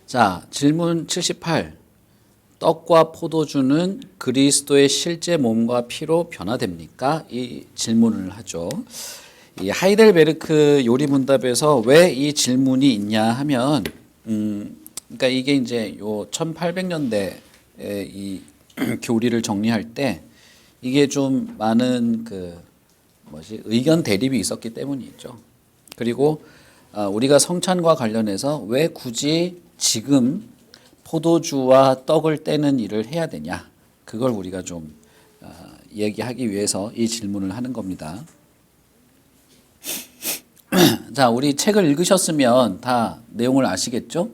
자, 질문 78. 떡과 포도주는 그리스도의 실제 몸과 피로 변화됩니까? 이 질문을 하죠. 이 하이델베르크 요리문답에서 왜 이 질문이 있냐 하면, 그러니까 이게 이제 요 1800년대에 이 교리를 정리할 때 이게 좀 많은 의견 대립이 있었기 때문이죠. 그리고 우리가 성찬과 관련해서 왜 굳이 지금 포도주와 떡을 떼는 일을 해야 되냐, 그걸 우리가 좀 얘기하기 위해서 이 질문을 하는 겁니다. 자, 우리 책을 읽으셨으면 다 내용을 아시겠죠?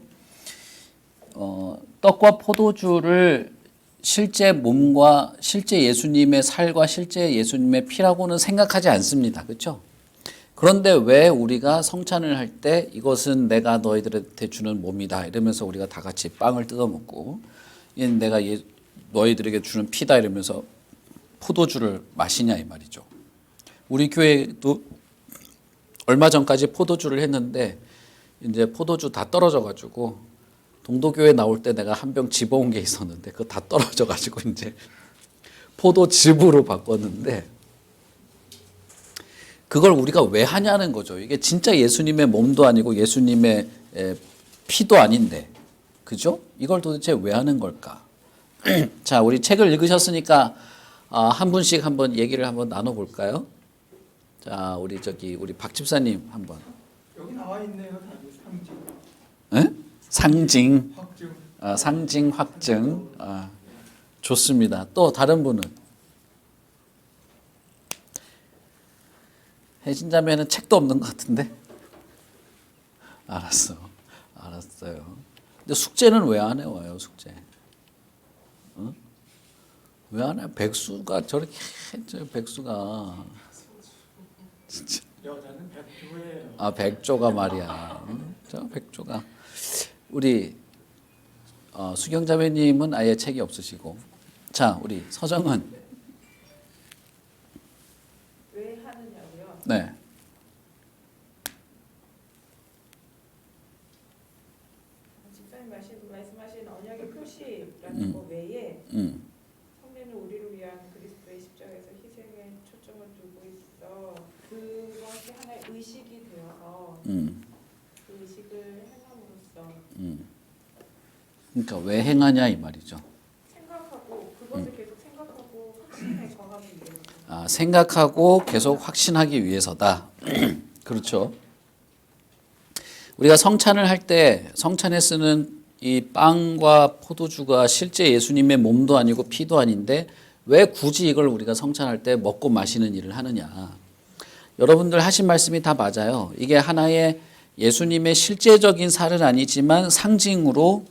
떡과 포도주를 실제 몸과 실제 예수님의 살과 실제 예수님의 피라고는 생각하지 않습니다. 그렇죠? 그런데 왜 우리가 성찬을 할 때 이것은 내가 너희들한테 주는 몸이다 이러면서 우리가 다 같이 빵을 뜯어 먹고, 이는 내가 너희들에게 주는 피다 이러면서 포도주를 마시냐 이 말이죠. 우리 교회도 얼마 전까지 포도주를 했는데 이제 포도주 다 떨어져 가지고 동도교회 나올 때 내가 한 병 집어온 게 있었는데 그거 다 떨어져 가지고 이제 포도즙으로 바꿨는데, 그걸 우리가 왜 하냐는 거죠. 이게 진짜 예수님의 몸도 아니고 예수님의 피도 아닌데, 그죠? 이걸 도대체 왜 하는 걸까? 자, 우리 책을 읽으셨으니까 한 분씩 한번 얘기를 한번 나눠볼까요? 자, 우리 박 집사님 한번. 여기 나와 있네요. 상징. 에? 상징. 확증. 상징 확증. 좋습니다. 또 다른 분은? 혜진자매는 책도 없는 것 같은데? 알았어요. 근데 숙제는 왜 안 해와요, 숙제? 어? 왜 안 해요? 백수가 저렇게 했죠, 백수가. 진짜. 여자는 백조예요. 백조가 말이야. 저 백조가. 우리 수경자매님은 아예 책이 없으시고. 자, 우리 서정은. 네. 집사님 말씀하신 언약의 표시라는 거 외에 성례는 우리를 위한 그리스도의 십자가에서 희생에 초점을 두고 있어. 그것이 하나의 의식이 되어서 그 의식을 행함으로써 그러니까 왜 행하냐 이 말이죠. 생각하고 그것을 계속 생각하고 확신에 거하기 위해서. 생각하고 계속 확신하기 위해서다. 그렇죠. 우리가 성찬을 할 때 성찬에 쓰는 이 빵과 포도주가 실제 예수님의 몸도 아니고 피도 아닌데 왜 굳이 이걸 우리가 성찬할 때 먹고 마시는 일을 하느냐. 여러분들 하신 말씀이 다 맞아요. 이게 하나의 예수님의 실제적인 살은 아니지만 상징으로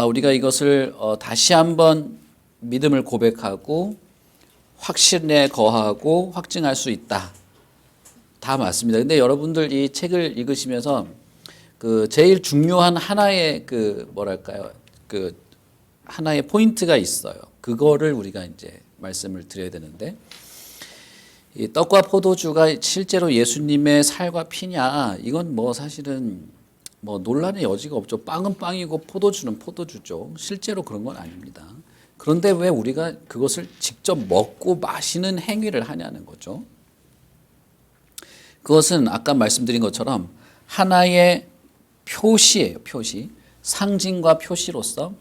우리가 이것을 다시 한번 믿음을 고백하고 확신에 거하고 확증할 수 있다. 다 맞습니다. 근데 여러분들 이 책을 읽으시면서 제일 중요한 하나의 하나의 포인트가 있어요. 그거를 우리가 이제 말씀을 드려야 되는데, 이 떡과 포도주가 실제로 예수님의 살과 피냐, 이건 사실은 논란의 여지가 없죠. 빵은 빵이고 포도주는 포도주죠. 실제로 그런 건 아닙니다. 그런데 왜 우리가 그것을 직접 먹고 마시는 행위를 하냐는 거죠. 그것은 아까 말씀드린 것처럼 하나의 표시예요. 표시. 상징과 표시로서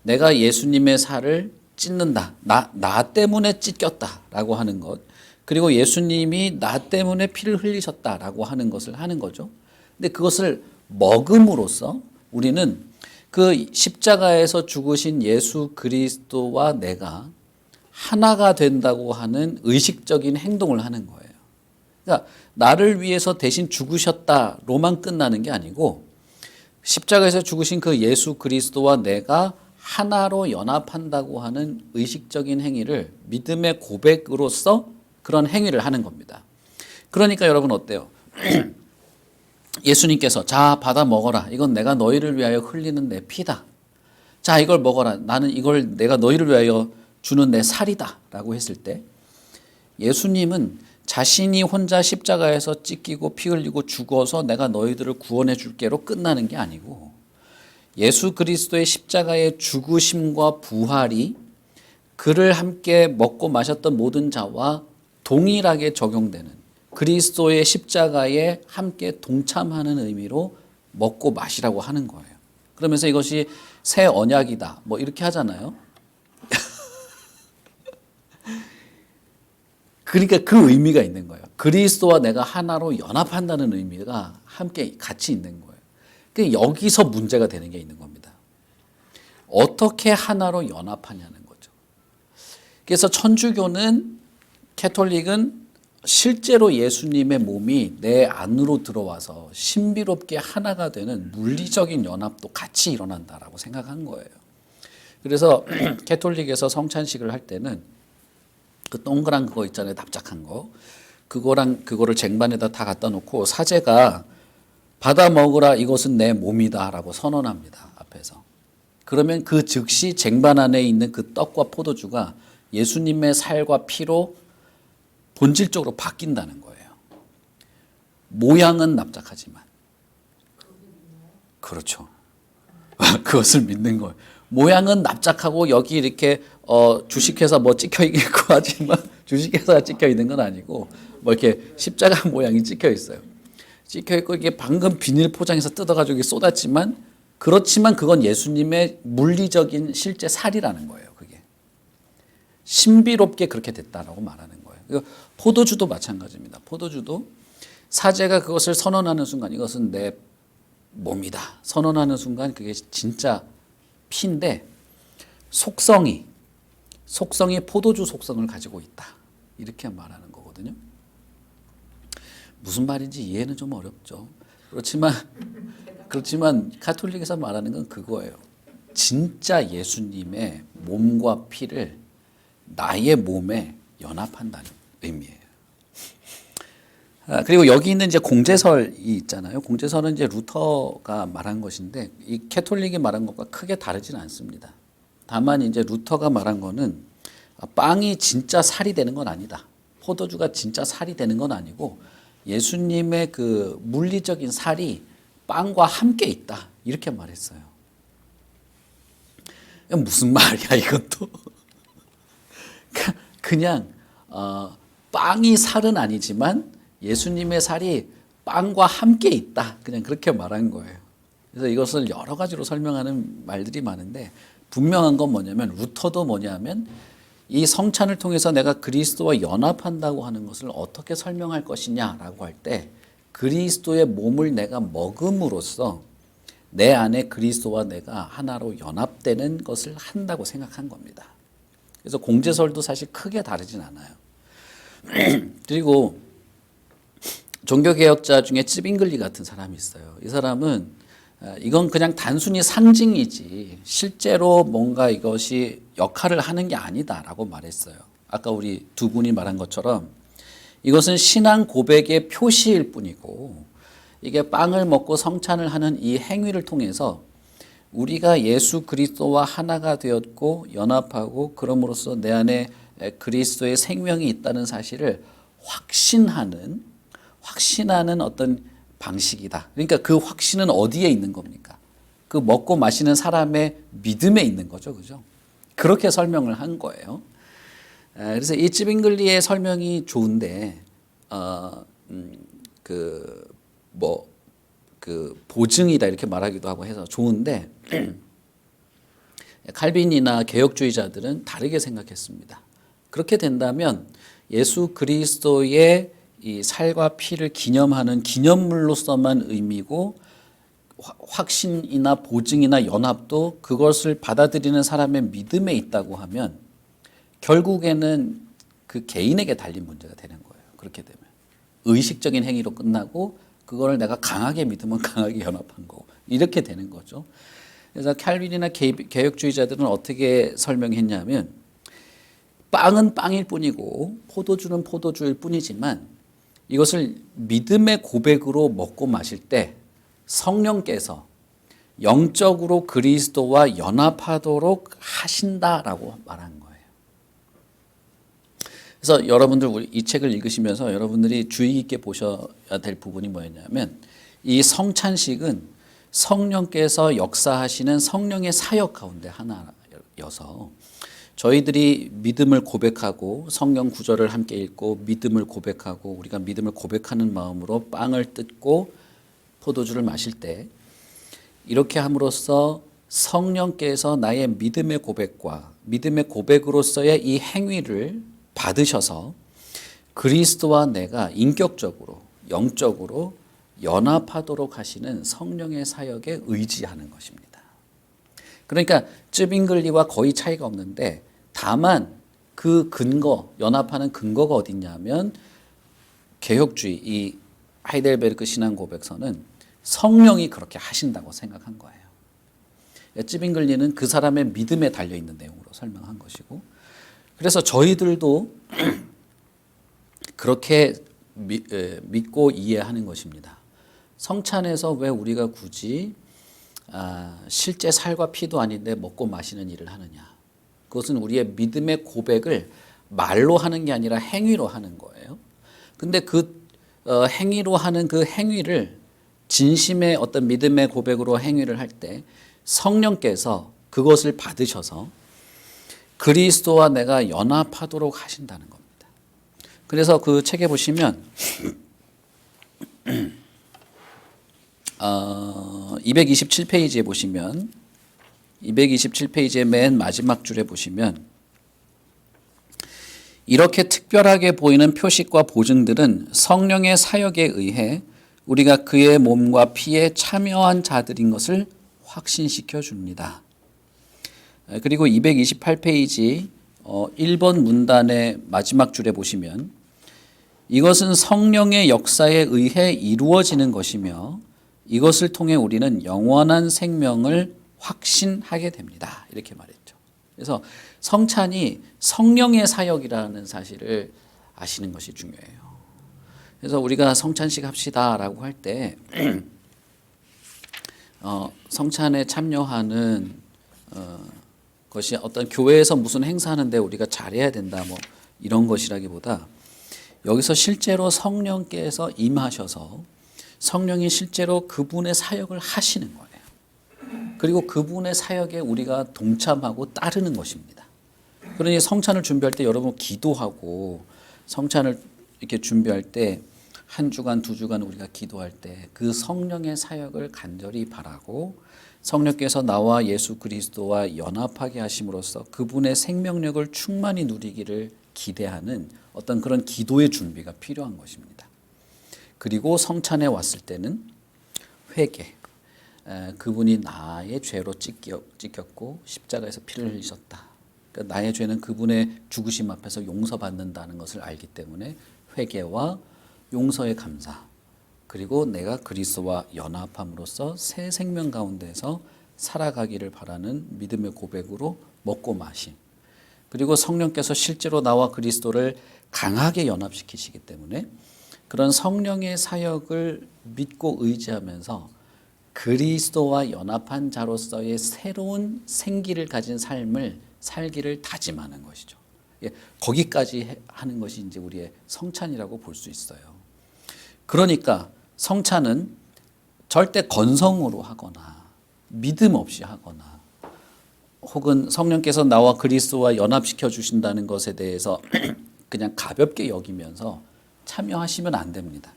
내가 예수님의 살을 찢는다. 나 때문에 찢겼다라고 하는 것. 그리고 예수님이 나 때문에 피를 흘리셨다라고 하는 것을 하는 거죠. 근데 그것을 먹음으로써 우리는 그 십자가에서 죽으신 예수 그리스도와 내가 하나가 된다고 하는 의식적인 행동을 하는 거예요. 그러니까 나를 위해서 대신 죽으셨다로만 끝나는 게 아니고, 십자가에서 죽으신 그 예수 그리스도와 내가 하나로 연합한다고 하는 의식적인 행위를 믿음의 고백으로서 그런 행위를 하는 겁니다. 그러니까 여러분 어때요? 예수님께서 자 받아 먹어라. 이건 내가 너희를 위하여 흘리는 내 피다. 자 이걸 먹어라. 나는 이걸 내가 너희를 위하여 주는 내 살이다 라고 했을 때, 예수님은 자신이 혼자 십자가에서 찢기고 피 흘리고 죽어서 내가 너희들을 구원해 줄게로 끝나는 게 아니고, 예수 그리스도의 십자가의 죽으심과 부활이 그를 함께 먹고 마셨던 모든 자와 동일하게 적용되는 그리스도의 십자가에 함께 동참하는 의미로 먹고 마시라고 하는 거예요. 그러면서 이것이 새 언약이다 뭐 이렇게 하잖아요. 그러니까 그 의미가 있는 거예요. 그리스도와 내가 하나로 연합한다는 의미가 함께 같이 있는 거예요. 그러니까 여기서 문제가 되는 게 있는 겁니다. 어떻게 하나로 연합하냐는 거죠. 그래서 천주교는 캐톨릭은 실제로 예수님의 몸이 내 안으로 들어와서 신비롭게 하나가 되는 물리적인 연합도 같이 일어난다라고 생각한 거예요. 그래서 캐톨릭에서 성찬식을 할 때는 그 동그란 그거 있잖아요. 납작한 거. 그거를 쟁반에다 다 갖다 놓고 사제가 받아 먹으라 이것은 내 몸이다 라고 선언합니다. 앞에서. 그러면 그 즉시 쟁반 안에 있는 그 떡과 포도주가 예수님의 살과 피로 본질적으로 바뀐다는 거예요. 모양은 납작하지만. 그렇죠. 그것을 믿는 거예요. 모양은 납작하고 여기 이렇게 주식회사 뭐 찍혀 있고 하지만 주식회사가 찍혀 있는 건 아니고 뭐 이렇게 십자가 모양이 찍혀 있어요. 찍혀 있고 이게 방금 비닐 포장해서 뜯어가지고 쏟았지만 그렇지만 그건 예수님의 물리적인 실제 살이라는 거예요. 그게 신비롭게 그렇게 됐다라고 말하는 거예요. 포도주도 마찬가지입니다. 포도주도 사제가 그것을 선언하는 순간 이것은 내 몸이다 선언하는 순간 그게 진짜 피인데 속성이 포도주 속성을 가지고 있다 이렇게 말하는 거거든요. 무슨 말인지 이해는 좀 어렵죠. 그렇지만 가톨릭에서 말하는 건 그거예요. 진짜 예수님의 몸과 피를 나의 몸에 연합한다는 의미예요. 그리고 여기 있는 이제 공제설이 있잖아요. 공제설은 이제 루터가 말한 것인데 이 캐톨릭이 말한 것과 크게 다르지는 않습니다. 다만 이제 루터가 말한 거는 빵이 진짜 살이 되는 건 아니다. 포도주가 진짜 살이 되는 건 아니고 예수님의 그 물리적인 살이 빵과 함께 있다. 이렇게 말했어요. 무슨 말이야 이것도. 그냥 빵이 살은 아니지만 예수님의 살이 빵과 함께 있다. 그냥 그렇게 말한 거예요. 그래서 이것을 여러 가지로 설명하는 말들이 많은데 분명한 건 뭐냐면 루터도 뭐냐면 이 성찬을 통해서 내가 그리스도와 연합한다고 하는 것을 어떻게 설명할 것이냐라고 할 때 그리스도의 몸을 내가 먹음으로써 내 안에 그리스도와 내가 하나로 연합되는 것을 한다고 생각한 겁니다. 그래서 공제설도 사실 크게 다르진 않아요. 그리고 종교개혁자 중에 찌빙글리 같은 사람이 있어요. 이 사람은 이건 그냥 단순히 상징이지 실제로 뭔가 이것이 역할을 하는 게 아니다라고 말했어요. 아까 우리 두 분이 말한 것처럼 이것은 신앙 고백의 표시일 뿐이고 이게 빵을 먹고 성찬을 하는 이 행위를 통해서 우리가 예수 그리스도와 하나가 되었고 연합하고 그럼으로써 내 안에 그리스도의 생명이 있다는 사실을 확신하는 어떤 방식이다. 그러니까 그 확신은 어디에 있는 겁니까? 그 먹고 마시는 사람의 믿음에 있는 거죠. 그죠? 그렇게 설명을 한 거예요. 그래서 이 찌빙글리의 설명이 좋은데, 보증이다 이렇게 말하기도 하고 해서 좋은데, 칼빈이나 개혁주의자들은 다르게 생각했습니다. 그렇게 된다면 예수 그리스도의 이 살과 피를 기념하는 기념물로서만 의미고 확신이나 보증이나 연합도 그것을 받아들이는 사람의 믿음에 있다고 하면 결국에는 그 개인에게 달린 문제가 되는 거예요. 그렇게 되면 의식적인 행위로 끝나고 그거를 내가 강하게 믿으면 강하게 연합한 거고 이렇게 되는 거죠. 그래서 칼빈이나 개혁주의자들은 어떻게 설명했냐면 빵은 빵일 뿐이고 포도주는 포도주일 뿐이지만 이것을 믿음의 고백으로 먹고 마실 때 성령께서 영적으로 그리스도와 연합하도록 하신다라고 말한 거예요. 그래서 여러분들 이 책을 읽으시면서 여러분들이 주의 깊게 보셔야 될 부분이 뭐였냐면 이 성찬식은 성령께서 역사하시는 성령의 사역 가운데 하나여서 저희들이 믿음을 고백하고 성경 구절을 함께 읽고 믿음을 고백하고 우리가 믿음을 고백하는 마음으로 빵을 뜯고 포도주를 마실 때 이렇게 함으로써 성령께서 나의 믿음의 고백과 믿음의 고백으로서의 이 행위를 받으셔서 그리스도와 내가 인격적으로 영적으로 연합하도록 하시는 성령의 사역에 의지하는 것입니다. 그러니까 쯔빙글리와 거의 차이가 없는데 다만 그 근거, 연합하는 근거가 어디 있냐면 개혁주의, 이 하이델베르크 신앙 고백서는 성령이 그렇게 하신다고 생각한 거예요. 쯔빙글리는 그 사람의 믿음에 달려있는 내용으로 설명한 것이고 그래서 저희들도 그렇게 믿고 이해하는 것입니다. 성찬에서 왜 우리가 굳이 실제 살과 피도 아닌데 먹고 마시는 일을 하느냐. 그것은 우리의 믿음의 고백을 말로 하는 게 아니라 행위로 하는 거예요. 근데 그 행위로 하는 그 행위를 진심의 어떤 믿음의 고백으로 행위를 할 때 성령께서 그것을 받으셔서 그리스도와 내가 연합하도록 하신다는 겁니다. 그래서 그 책에 보시면 227페이지에 보시면 227페이지의 맨 마지막 줄에 보시면 이렇게 특별하게 보이는 표식과 보증들은 성령의 사역에 의해 우리가 그의 몸과 피에 참여한 자들인 것을 확신시켜 줍니다. 그리고 228페이지 1번 문단의 마지막 줄에 보시면 이것은 성령의 역사에 의해 이루어지는 것이며 이것을 통해 우리는 영원한 생명을 확신하게 됩니다. 이렇게 말했죠. 그래서 성찬이 성령의 사역이라는 사실을 아시는 것이 중요해요. 그래서 우리가 성찬식 합시다라고 할 때 성찬에 참여하는 것이 어떤 교회에서 무슨 행사하는데 우리가 잘해야 된다 뭐 이런 것이라기보다 여기서 실제로 성령께서 임하셔서 성령이 실제로 그분의 사역을 하시는 거예요. 그리고 그분의 사역에 우리가 동참하고 따르는 것입니다. 그러니 성찬을 준비할 때 여러분 기도하고 성찬을 이렇게 준비할 때 한 주간 두 주간 우리가 기도할 때 그 성령의 사역을 간절히 바라고 성령께서 나와 예수 그리스도와 연합하게 하심으로써 그분의 생명력을 충만히 누리기를 기대하는 어떤 그런 기도의 준비가 필요한 것입니다. 그리고 성찬에 왔을 때는 회개, 그분이 나의 죄로 찢겼고 십자가에서 피를 흘리셨다. 그러니까 나의 죄는 그분의 죽으심 앞에서 용서받는다는 것을 알기 때문에 회개와 용서의 감사, 그리고 내가 그리스도와 연합함으로써 새 생명 가운데서 살아가기를 바라는 믿음의 고백으로 먹고 마심, 그리고 성령께서 실제로 나와 그리스도를 강하게 연합시키시기 때문에 그런 성령의 사역을 믿고 의지하면서 그리스도와 연합한 자로서의 새로운 생기를 가진 삶을 살기를 다짐하는 것이죠. 거기까지 하는 것이 이제 우리의 성찬이라고 볼 수 있어요. 그러니까 성찬은 절대 건성으로 하거나 믿음 없이 하거나 혹은 성령께서 나와 그리스도와 연합시켜 주신다는 것에 대해서 그냥 가볍게 여기면서 참여하시면 안 됩니다.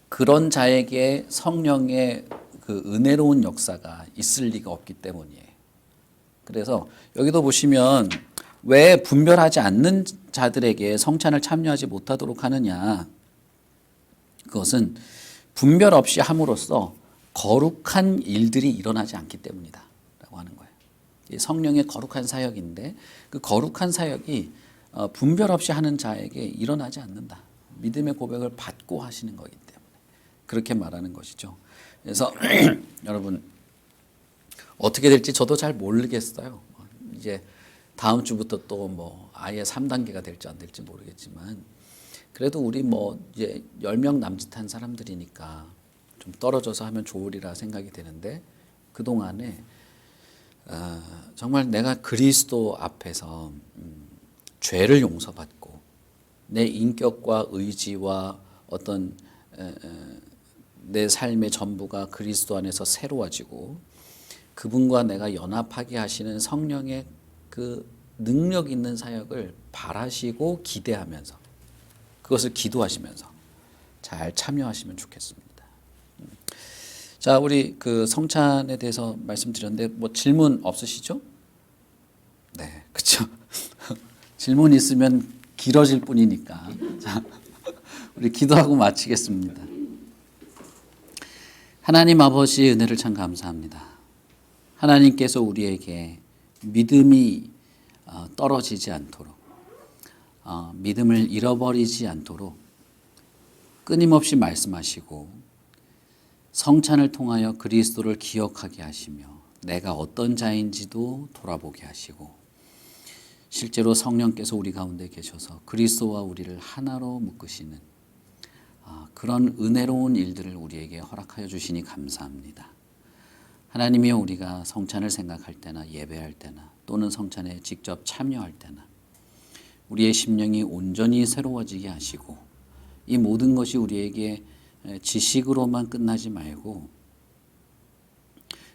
그런 자에게 성령의 그 은혜로운 역사가 있을 리가 없기 때문이에요. 그래서 여기도 보시면 왜 분별하지 않는 자들에게 성찬을 참여하지 못하도록 하느냐. 그것은 분별 없이 함으로써 거룩한 일들이 일어나지 않기 때문이다 라고 하는 거예요. 성령의 거룩한 사역인데 그 거룩한 사역이 분별 없이 하는 자에게 일어나지 않는다. 믿음의 고백을 받고 하시는 거기 때문에 그렇게 말하는 것이죠. 그래서 여러분 어떻게 될지 저도 잘 모르겠어요. 이제 다음 주부터 또 뭐 아예 3단계가 될지 안 될지 모르겠지만 그래도 우리 뭐 이제 10명 남짓한 사람들이니까 좀 떨어져서 하면 좋으리라 생각이 되는데 그동안에 정말 내가 그리스도 앞에서 죄를 용서받고 내 인격과 의지와 어떤 내 삶의 전부가 그리스도 안에서 새로워지고 그분과 내가 연합하게 하시는 성령의 그 능력 있는 사역을 바라시고 기대하면서 그것을 기도하시면서 잘 참여하시면 좋겠습니다. 자, 우리 그 성찬에 대해서 말씀드렸는데 뭐 질문 없으시죠? 네, 그렇죠. 질문 있으면 길어질 뿐이니까. 자, 우리 기도하고 마치겠습니다. 하나님 아버지 은혜를 참 감사합니다. 하나님께서 우리에게 믿음이 떨어지지 않도록 믿음을 잃어버리지 않도록 끊임없이 말씀하시고 성찬을 통하여 그리스도를 기억하게 하시며 내가 어떤 자인지도 돌아보게 하시고 실제로 성령께서 우리 가운데 계셔서 그리스도와 우리를 하나로 묶으시는 그런 은혜로운 일들을 우리에게 허락하여 주시니 감사합니다. 하나님이여, 우리가 성찬을 생각할 때나 예배할 때나 또는 성찬에 직접 참여할 때나 우리의 심령이 온전히 새로워지게 하시고 이 모든 것이 우리에게 지식으로만 끝나지 말고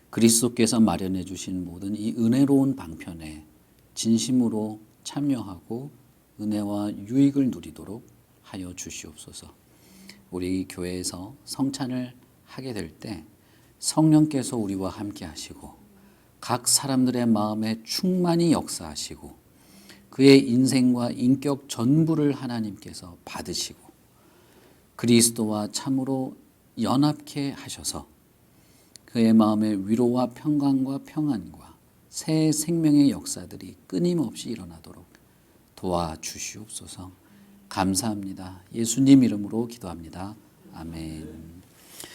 그리스도께서 마련해 주신 모든 이 은혜로운 방편에 진심으로 참여하고 은혜와 유익을 누리도록 하여 주시옵소서. 우리 교회에서 성찬을 하게 될 때 성령께서 우리와 함께 하시고 각 사람들의 마음에 충만히 역사하시고 그의 인생과 인격 전부를 하나님께서 받으시고 그리스도와 참으로 연합케 하셔서 그의 마음에 위로와 평강과 평안과 새 생명의 역사들이 끊임없이 일어나도록 도와주시옵소서. 감사합니다. 예수님 이름으로 기도합니다. 아멘.